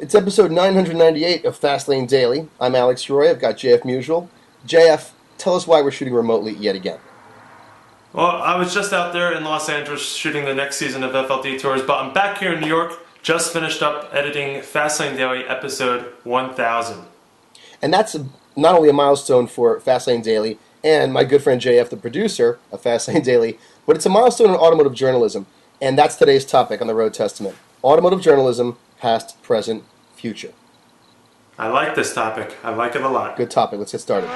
It's episode 998 of Fastlane Daily. I'm Alex Roy. I've got JF Musial. JF, tell us why we're shooting remotely yet again. Well, I was just out there in Los Angeles shooting the next season of FLD Tours, but I'm back here in New York, just finished up editing Fastlane Daily episode 1000. And that's not only a milestone for Fastlane Daily and my good friend JF, the producer of Fastlane Daily, but it's a milestone in automotive journalism. And that's today's topic on the Road Testament. Automotive journalism, past, present, future. I like this topic. I like it a lot. Good topic. Let's get started.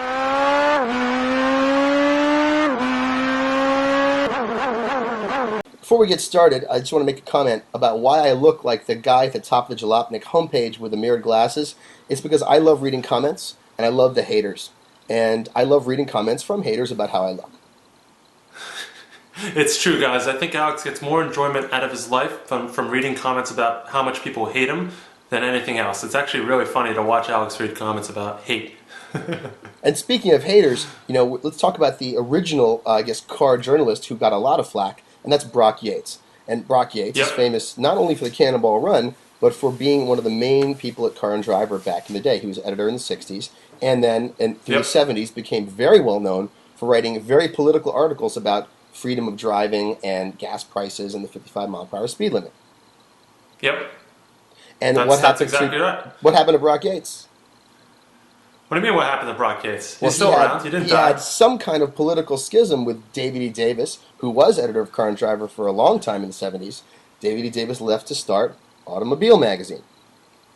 Before we get started, I just want to make a comment about why I look like the guy at the top of the Jalopnik homepage with the mirrored glasses. It's because I love reading comments, and I love the haters. And I love reading comments from haters about how I look. It's true, guys. I think Alex gets more enjoyment out of his life from reading comments about how much people hate him than anything else. It's actually really funny to watch Alex read comments about hate. And speaking of haters, let's talk about the original, car journalist who got a lot of flack, and that's Brock Yates. And Brock Yates is famous not only for the Cannonball Run, but for being one of the main people at Car and Driver back in the day. He was editor in the 60s, and then through the 70s became very well known for writing very political articles about freedom of driving and gas prices and the 55-mile-per-hour speed limit. Yep. And that's exactly right. What happened to Brock Yates? What do you mean what happened to Brock Yates? Well, He's still around. He didn't die. He had some kind of political schism with David E. Davis, who was editor of Car and Driver for a long time in the 70s. David E. Davis left to start Automobile magazine.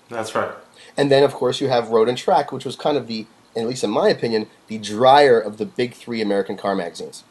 That's right. And then, of course, you have Road and Track, which was kind of at least in my opinion, the drier of the big three American car magazines.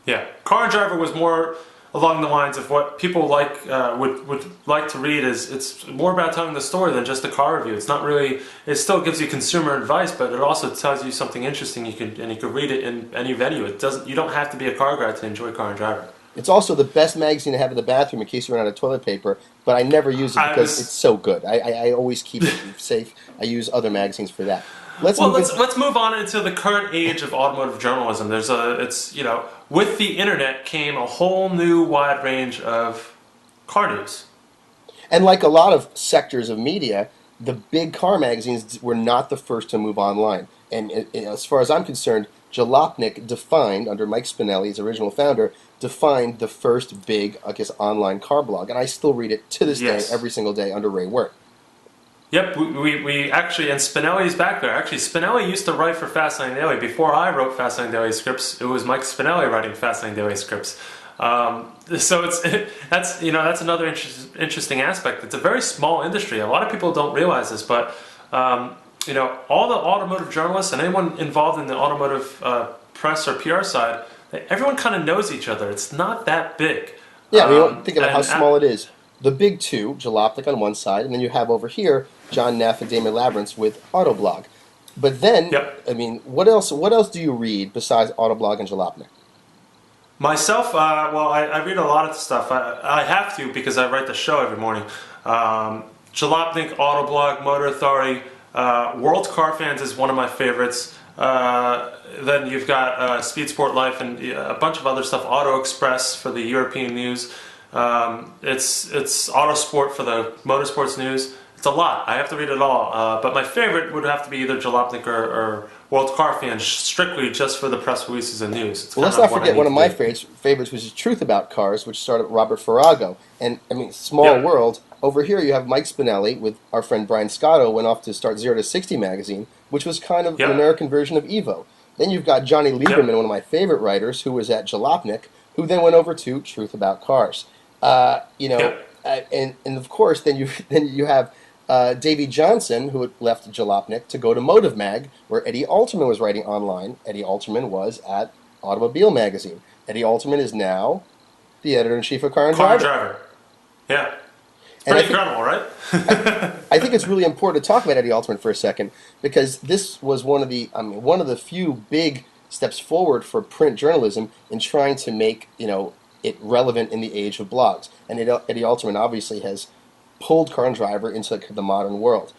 Yeah, Car and Driver was more along the lines of what people would like to read. It's more about telling the story than just a car review. It's not really. It still gives you consumer advice, but it also tells you something interesting. You could read it in any venue. It doesn't. You don't have to be a car guy to enjoy Car and Driver. It's also the best magazine to have in the bathroom in case you run out of toilet paper, but I never use it because it's so good. I always keep it safe. I use other magazines for that. Let's move on into the current age of automotive journalism. With the internet came a whole new wide range of car news. And like a lot of sectors of media, the big car magazines were not the first to move online. And as far as I'm concerned, Jalopnik defined, under Mike Spinelli, his original founder, defined the first big, online car blog. And I still read it to this day, every single day, under Ray Wirt. Yep, we actually, and Spinelli's back there. Actually, Spinelli used to write for Fastlane Daily. Before I wrote Fastlane Daily scripts, it was Mike Spinelli writing Fastlane Daily scripts. So that's another interesting aspect. It's a very small industry. A lot of people don't realize this, but all the automotive journalists and anyone involved in the automotive press or PR side, everyone kind of knows each other. It's not that big. Yeah, think about how small it is. The big two, Jalopnik on one side, and then you have over here John Neff and Damon Labyrinth with Autoblog. But then, what else do you read besides Autoblog and Jalopnik? Myself, I read a lot of stuff. I have to because I write the show every morning. Jalopnik, Autoblog, Motor Authority, World Car Fans is one of my favorites. Then you've got Speed Sport Life and a bunch of other stuff. Auto Express for the European news. It's Autosport for the motorsports news. It's a lot. I have to read it all. But my favorite would have to be either Jalopnik or World Car Fans, strictly just for the press releases and news. Let's not forget one of my favorites, which is Truth About Cars, which started with Robert Farrago. And, small world. Over here you have Mike Spinelli with our friend Brian Scotto, went off to start 0 to 60 magazine, which was kind of an American version of Evo. Then you've got Johnny Lieberman, one of my favorite writers, who was at Jalopnik, who then went over to Truth About Cars. And of course, then you have Davey Johnson, who had left Jalopnik to go to Motive Mag, where Eddie Alterman was writing online. Eddie Alterman was at Automobile magazine. Eddie Alterman is now the editor-in-chief of Car and Driver. Yeah. Pretty incredible, right? I think it's really important to talk about Eddie Alterman for a second, because this was one of the few big steps forward for print journalism in trying to make it relevant in the age of blogs. And Eddie Alterman obviously has pulled Car and Driver into the modern world.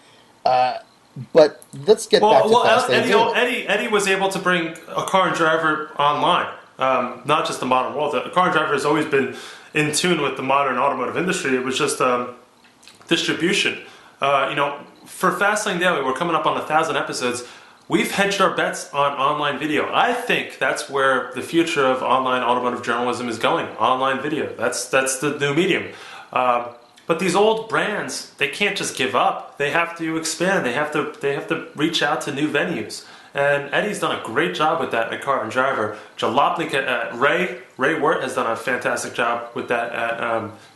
But let's get back to Fastlane. Eddie was able to bring a Car and Driver online, not just the modern world. A Car and Driver has always been in tune with the modern automotive industry. It was just distribution. For Fastlane Daily, we're coming up on 1,000 episodes. We've hedged our bets on online video. I think that's where the future of online automotive journalism is going. Online video. That's the new medium. But these old brands, they can't just give up. They have to expand. They have to reach out to new venues. And Eddie's done a great job with that at Car and Driver. Jalopnik, Ray Wirt has done a fantastic job with that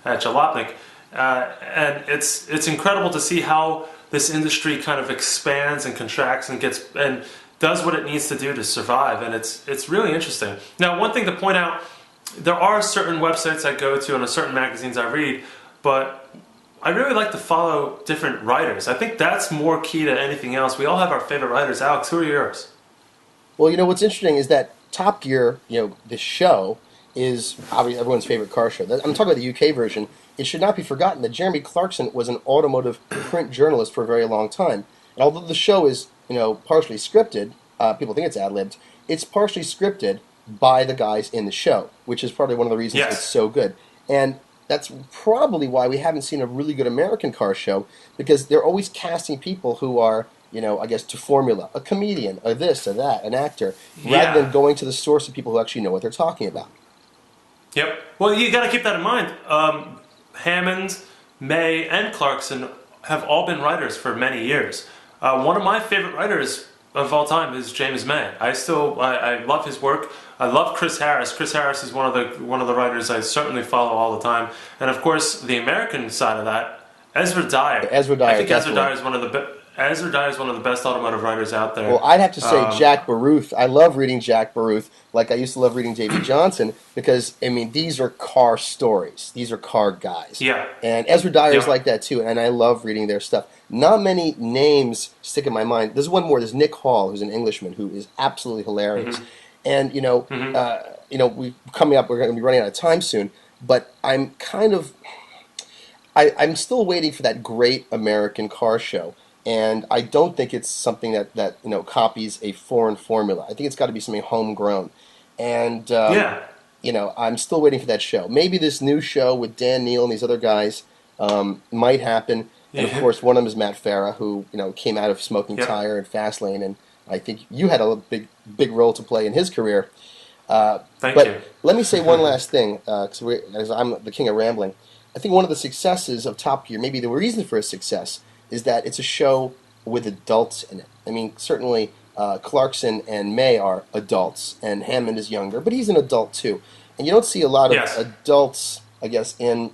at Jalopnik. And it's incredible to see how this industry kind of expands and contracts and does what it needs to do to survive, and it's really interesting. Now, one thing to point out, there are certain websites I go to and certain magazines I read, but I really like to follow different writers. I think that's more key to anything else. We all have our favorite writers. Alex, who are yours? Well, what's interesting is that Top Gear, the show, is obviously everyone's favorite car show. I'm talking about the UK version. It should not be forgotten that Jeremy Clarkson was an automotive print journalist for a very long time. And although the show is, partially scripted, people think it's ad-libbed, it's partially scripted by the guys in the show, which is probably one of the reasons it's so good. And that's probably why we haven't seen a really good American car show, because they're always casting people who are, I guess, to formula, a comedian, a this, a that, an actor, rather than going to the source of people who actually know what they're talking about. Yep. Well, you got to keep that in mind. Hammond, May, and Clarkson have all been writers for many years. One of my favorite writers of all time is James May. I love his work. I love Chris Harris. Chris Harris is one of the writers I certainly follow all the time. And of course, the American side of that, Ezra Dyer. Ezra Dyer. I think Ezra Dyer is one of the best automotive writers out there. Well, I'd have to say Jack Baruth. I love reading Jack Baruth, like I used to love reading J.B. Johnson, because, these are car stories. These are car guys. Yeah. And Ezra Dyer is like that, too, and I love reading their stuff. Not many names stick in my mind. There's one more. There's Nick Hall, who's an Englishman, who is absolutely hilarious. Mm-hmm. And, we coming up, we're going to be running out of time soon, but I'm kind of... I'm still waiting for that great American car show. And I don't think it's something that copies a foreign formula. I think it's got to be something homegrown. And I'm still waiting for that show. Maybe this new show with Dan Neal and these other guys might happen. And of course, one of them is Matt Farah, who came out of Smoking Tire and Fastlane, and I think you had a big role to play in his career. Thank you. Let me say one last thing, because I'm the king of rambling. I think one of the successes of Top Gear, maybe the reason for its success, is that it's a show with adults in it. Certainly Clarkson and May are adults, and Hammond is younger, but he's an adult too. And you don't see a lot of adults, I guess, in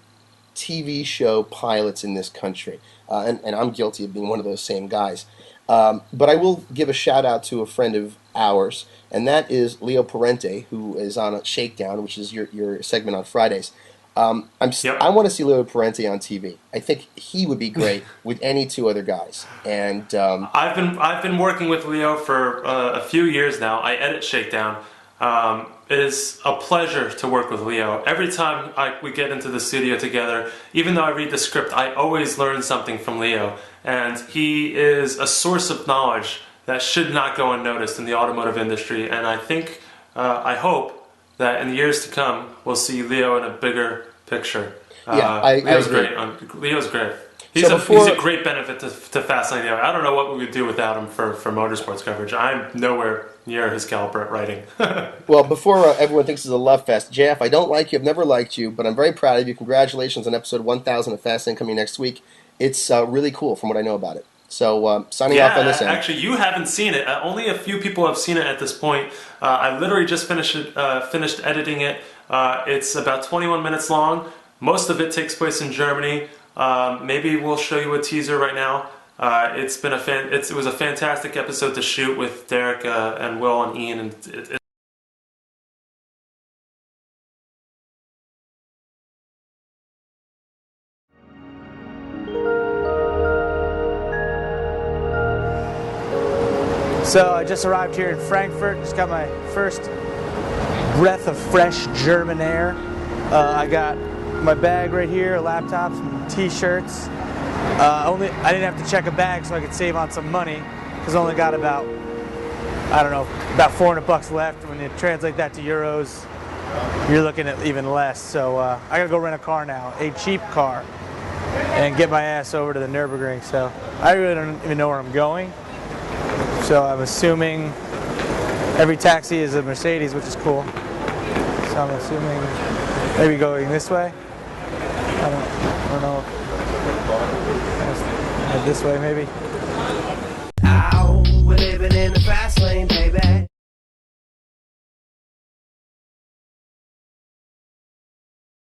TV show pilots in this country. And I'm guilty of being one of those same guys. But I will give a shout out to a friend of ours, and that is Leo Parente, who is on a Shakedown, which is your segment on Fridays. I want to see Leo Parente on TV. I think he would be great with any two other guys. And I've been working with Leo for a few years now. I edit Shakedown. It is a pleasure to work with Leo. Every time we get into the studio together, even though I read the script, I always learn something from Leo. And he is a source of knowledge that should not go unnoticed in the automotive industry. And I think, I hope, that in the years to come, we'll see Leo in a bigger picture. Leo's great. Leo's great. He's a great benefit to Fastlane Daily. I don't know what we would do without him for motorsports coverage. I'm nowhere near his caliber at writing. Well, before everyone thinks it's a love fest, JF, I don't like you, I've never liked you, but I'm very proud of you. Congratulations on episode 1000 of Fastlane coming next week. It's really cool from what I know about it. So, signing off on this end. Actually, you haven't seen it. Only a few people have seen it at this point. I literally just finished editing it. It's about 21 minutes long. Most of it takes place in Germany. Maybe we'll show you a teaser right now. It was a fantastic episode to shoot with Derek and Will and Ian. And So I just arrived here in Frankfurt, just got my first breath of fresh German air. I got my bag right here, a laptop, some t-shirts. I didn't have to check a bag so I could save on some money, because I only got about 400 bucks left. When you translate that to euros, you're looking at even less. So I gotta go rent a car now, a cheap car. and get my ass over to the Nürburgring. So I really don't even know where I'm going. So I'm assuming every taxi is a Mercedes, which is cool. So I'm assuming maybe going this way. I don't know. This way maybe. Ow,